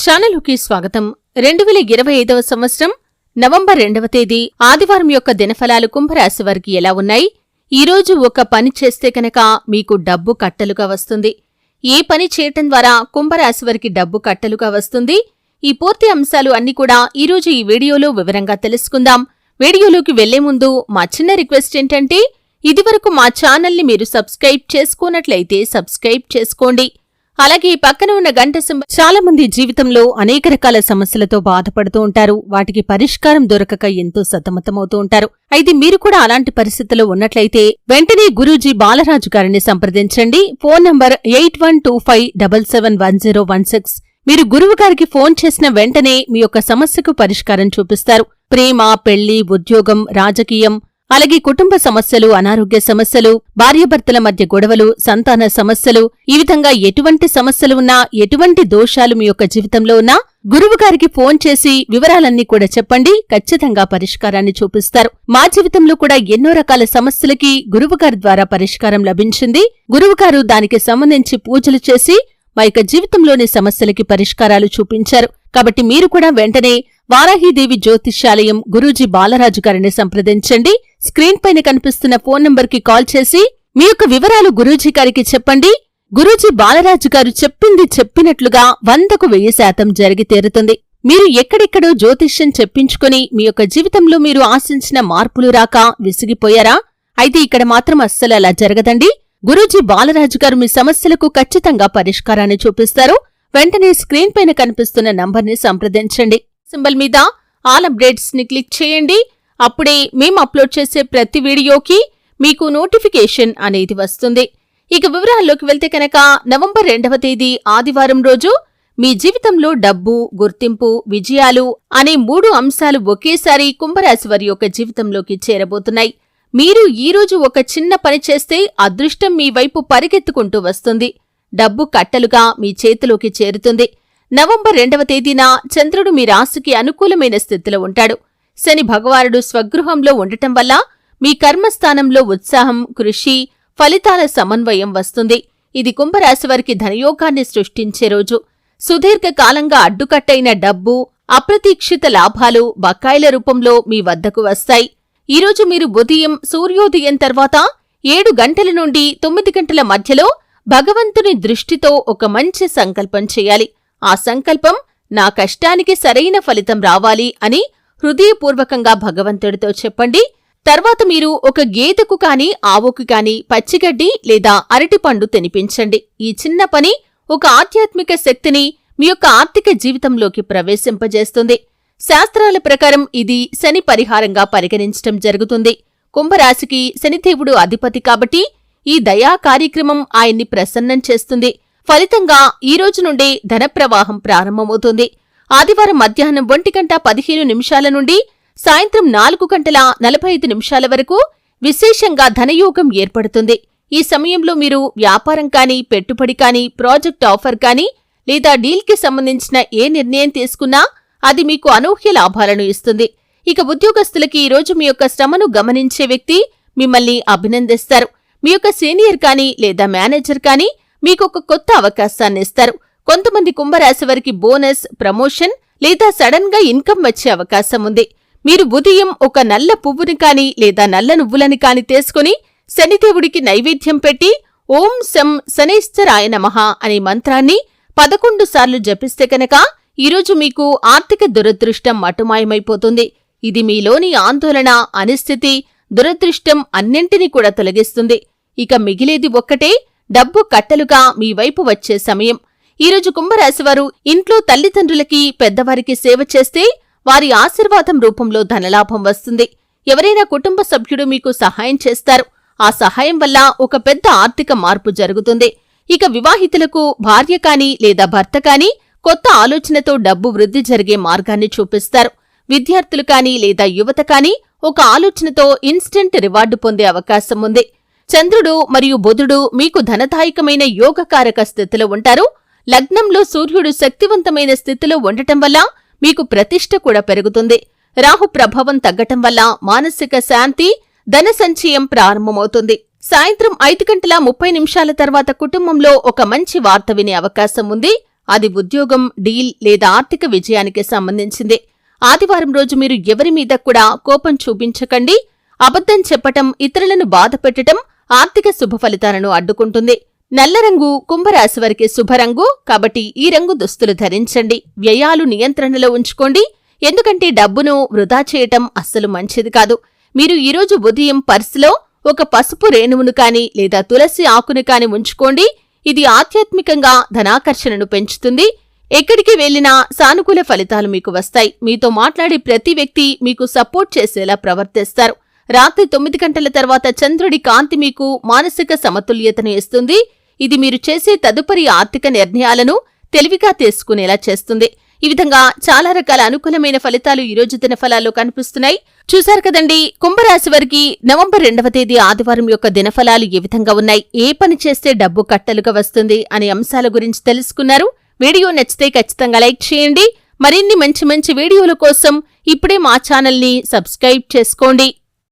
ఛానలుకి స్వాగతం. 2025వ సంవత్సరం నవంబర్ 2వ తేదీ ఆదివారం యొక్క దినఫలాలు కుంభరాశి వారికి ఎలా ఉన్నాయి? ఈరోజు ఒక పని చేస్తే కనుక మీకు డబ్బు కట్టలుగా వస్తుంది. ఏ పని చేయటం ద్వారా కుంభరాశి వారికి డబ్బు కట్టలుగా వస్తుంది? ఈ పూర్తి అంశాలు అన్ని కూడా ఈరోజు ఈ వీడియోలో వివరంగా తెలుసుకుందాం. వీడియోలోకి వెళ్లే ముందు మా చిన్న రిక్వెస్ట్ ఏంటంటే, ఇదివరకు మా ఛానల్ని మీరు సబ్స్క్రైబ్ చేసుకోనట్లయితే సబ్స్క్రైబ్ చేసుకోండి. అలాగే పక్కన ఉన్న గంట సింబల్. చాలా మంది జీవితంలో అనేక రకాల సమస్యలతో బాధపడుతూ ఉంటారు. వాటికి పరిష్కారం దొరకక ఎంతో సతమతమవుతూ ఉంటారు. అయితే మీరు కూడా అలాంటి పరిస్థితిలో ఉన్నట్లయితే వెంటనే గురూజీ బాలరాజు గారిని సంప్రదించండి. Phone number 8125771016. మీరు గురువు గారికి ఫోన్ చేసిన వెంటనే మీ యొక్క సమస్యకు పరిష్కారం చూపిస్తారు. ప్రేమ, పెళ్లి, ఉద్యోగం, రాజకీయం, అలాగే కుటుంబ సమస్యలు, అనారోగ్య సమస్యలు, భార్యాభర్తల మధ్య గొడవలు, సంతాన సమస్యలు, ఈ విధంగా ఎటువంటి సమస్యలు ఉన్నా, ఎటువంటి దోషాలు మీ యొక్క జీవితంలో ఉన్నా గురువుగారికి ఫోన్ చేసి వివరాలన్నీ కూడా చెప్పండి. ఖచ్చితంగా పరిష్కారాన్ని చూపిస్తారు. మా జీవితంలో కూడా ఎన్నో రకాల సమస్యలకి గురువుగారి ద్వారా పరిష్కారం లభించింది. గురువుగారు దానికి సంబంధించి పూజలు చేసి మా యొక్క జీవితంలోని సమస్యలకి పరిష్కారాలు చూపించారు. కాబట్టి మీరు కూడా వెంటనే వారాహీదేవి జ్యోతిష్యాలయం గురూజీ బాలరాజు గారిని సంప్రదించండి. స్క్రీన్ పైన కనిపిస్తున్న ఫోన్ నంబర్కి కాల్ చేసి మీ యొక్క వివరాలు గురూజీ గారికి చెప్పండి. గురూజీ బాలరాజు గారు చెప్పింది చెప్పినట్లుగా 100% జరిగి తీరుతుంది. మీరు ఎక్కడెక్కడో జ్యోతిష్యం చెప్పించుకుని మీ యొక్క జీవితంలో మీరు ఆశించిన మార్పులు రాక విసిగిపోయారా? అయితే ఇక్కడ మాత్రం అస్సలు అలా జరగదండి. గురూజీ బాలరాజు గారు మీ సమస్యలకు ఖచ్చితంగా పరిష్కారాన్ని చూపిస్తారు. వెంటనే స్క్రీన్ పైన కనిపిస్తున్న నంబర్ని సంప్రదించండి. సింబల్ మీద ఆల్ అప్డేట్స్ ని క్లిక్ చేయండి. అప్పుడే మేము అప్లోడ్ చేసే ప్రతి వీడియోకి మీకు నోటిఫికేషన్ అనేది వస్తుంది. ఇక వివరాల్లోకి వెళ్తే కనుక నవంబర్ 2వ తేదీ ఆదివారం రోజు మీ జీవితంలో డబ్బు, గుర్తింపు, విజయాలు అనే 3 అంశాలు ఒకేసారి కుంభరాశి వారి యొక్క జీవితంలోకి చేరబోతున్నాయి. మీరు ఈరోజు ఒక చిన్న పని చేస్తే అదృష్టం మీ వైపు పరిగెత్తుకుంటూ వస్తుంది. డబ్బు కట్టలుగా మీ చేతిలోకి చేరుతుంది. నవంబర్ 2వ తేదీన చంద్రుడు మీ రాశికి అనుకూలమైన స్థితిలో ఉంటాడు. శని భగవానుడు స్వగృహంలో ఉండటం వల్ల మీ కర్మస్థానంలో ఉత్సాహం, కృషి, ఫలితాల సమన్వయం వస్తుంది. ఇది కుంభరాశి వారికి ధనయోగాన్ని సృష్టించే రోజు. సుదీర్ఘకాలంగా అడ్డుకట్టైన డబ్బు, అప్రతీక్షిత లాభాలు బకాయిల రూపంలో మీ వద్దకు వస్తాయి. ఈరోజు మీరు ఉదయం సూర్యోదయం తర్వాత 7 గంటల నుండి 9 గంటల మధ్యలో భగవంతుని దృష్టితో ఒక మంచి సంకల్పం చేయాలి. ఆ సంకల్పం నా కష్టానికి సరైన ఫలితం రావాలి అని హృదయపూర్వకంగా భగవంతుడితో చెప్పండి. తర్వాత మీరు ఒక గేదెకు కాని, ఆవుకు కాని పచ్చిగడ్డి లేదా అరటిపండు తినిపించండి. ఈ చిన్న పని ఒక ఆధ్యాత్మిక శక్తిని మీ యొక్క ఆర్థిక జీవితంలోకి ప్రవేశింపజేస్తుంది. శాస్త్రాల ప్రకారం ఇది శని పరిహారంగా పరిగణించటం జరుగుతుంది. కుంభరాశికి శనిదేవుడు అధిపతి కాబట్టి ఈ దయా కార్యక్రమం ఆయన్ని ప్రసన్నం చేస్తుంది. ఫలితంగా ఈ రోజు నుండే ధన ప్రవాహం ప్రారంభమవుతుంది. ఆదివారం మధ్యాహ్నం 1:15 నుండి సాయంత్రం 4:45 వరకు విశేషంగా ధనయోగం ఏర్పడుతుంది. ఈ సమయంలో మీరు వ్యాపారం కాని, పెట్టుబడి కాని, ప్రాజెక్ట్ ఆఫర్ కాని లేదా డీల్కి సంబంధించిన ఏ నిర్ణయం తీసుకున్నా అది మీకు అనూహ్య లాభాలను ఇస్తుంది. ఇక ఉద్యోగస్తులకి ఈరోజు మీ యొక్క శ్రమను గమనించే వ్యక్తి మిమ్మల్ని అభినందిస్తారు. మీ యొక్క సీనియర్ కాని లేదా మేనేజర్ కాని మీకొక కొత్త అవకాశాన్ని ఇస్తారు. కొంతమంది కుంభరాశి వారికి బోనస్, ప్రమోషన్ లేదా సడన్ గా ఇన్కమ్ వచ్చే అవకాశం ఉంది. మీరు ఉదయం ఒక నల్ల పువ్వుని కాని లేదా నల్ల నువ్వులని కాని తీసుకుని శనిదేవుడికి నైవేద్యం పెట్టి ఓం శం శనైశ్చరాయ నమః అనే మంత్రాన్ని 11 సార్లు జపిస్తే కనుక ఈరోజు మీకు ఆర్థిక దురదృష్టం మటుమాయమైపోతుంది. ఇది మీలోని ఆందోళన, అనిశ్చితి, దురదృష్టం అన్నింటినీ కూడా తొలగిస్తుంది. ఇక మిగిలేది ఒక్కటే, డబ్బు కట్టలుగా మీ వైపు వచ్చే సమయం. ఈరోజు కుంభరాశివారు ఇంట్లో తల్లిదండ్రులకి, పెద్దవారికి సేవ చేస్తే వారి ఆశీర్వాదం రూపంలో ధనలాభం వస్తుంది. ఎవరైనా కుటుంబ సభ్యుడు మీకు సహాయం చేస్తారు. ఆ సహాయం వల్ల ఒక పెద్ద ఆర్థిక మార్పు జరుగుతుంది. ఇక వివాహితులకు భార్య కాని లేదా భర్త కాని కొత్త ఆలోచనతో డబ్బు వృద్ధి జరిగే మార్గాన్ని చూపిస్తారు. విద్యార్థులు కాని లేదా యువత కాని ఒక ఆలోచనతో ఇన్స్టెంట్ రివార్డు పొందే అవకాశం ఉంది. చంద్రుడు మరియు బుధుడు మీకు ధనదాయకమైన యోగకారక స్థితిలో ఉంటారు. లగ్నంలో సూర్యుడు శక్తివంతమైన స్థితిలో ఉండటం వల్ల మీకు ప్రతిష్ఠ కూడా పెరుగుతుంది. రాహు ప్రభావం తగ్గటం వల్ల మానసిక శాంతి, ధన సంచయం ప్రారంభమవుతుంది. సాయంత్రం 5:30 తర్వాత కుటుంబంలో ఒక మంచి వార్త వినే అవకాశం ఉంది. అది ఉద్యోగం, డీల్ లేదా ఆర్థిక విజయానికి సంబంధించింది. ఆదివారం రోజు మీరు ఎవరి మీద కూడా కోపం చూపించకండి. అబద్ధం చెప్పటం, ఇతరులను బాధపెట్టటం ఆర్థిక శుభ ఫలితాలను అడ్డుకుంటుంది. నల్ల రంగు కుంభరాశి వారికి శుభరంగు కాబట్టి ఈ రంగు దుస్తులు ధరించండి. వ్యయాలు నియంత్రణలో ఉంచుకోండి, ఎందుకంటే డబ్బును వృధా చేయటం అస్సలు మంచిది కాదు. మీరు ఈరోజు ఉదయం పర్సులో ఒక పసుపు రేణువును కాని లేదా తులసి ఆకును కాని ఉంచుకోండి. ఇది ఆధ్యాత్మికంగా ధనాకర్షణను పెంచుతుంది. ఎక్కడికి వెళ్లినా సానుకూల ఫలితాలు మీకు వస్తాయి. మీతో మాట్లాడే ప్రతి వ్యక్తి మీకు సపోర్ట్ చేసేలా ప్రవర్తిస్తారు. రాత్రి 9 గంటల తర్వాత చంద్రుడి కాంతి మీకు మానసిక సమతుల్యతను ఇస్తుంది. ఇది మీరు చేసే తదుపరి ఆర్థిక నిర్ణయాలను తెలివిగా తీసుకునేలా చేస్తుంది. ఈ విధంగా చాలా రకాల అనుకూలమైన ఫలితాలు ఈ రోజు దినఫలాల్లో కనిపిస్తున్నాయి. చూశారు కదండి, కుంభరాశి వారికి నవంబర్ 2వ తేదీ ఆదివారం యొక్క దినఫలాలు ఏ విధంగా ఉన్నాయి, ఏ పని చేస్తే డబ్బు కట్టలుగా వస్తుంది అనే అంశాల గురించి తెలుసుకున్నారు. వీడియో నచ్చితే ఖచ్చితంగా లైక్ చేయండి. మరిన్ని మంచి మంచి వీడియోల కోసం ఇప్పుడే మా ఛానల్ని సబ్స్క్రైబ్ చేసుకోండి.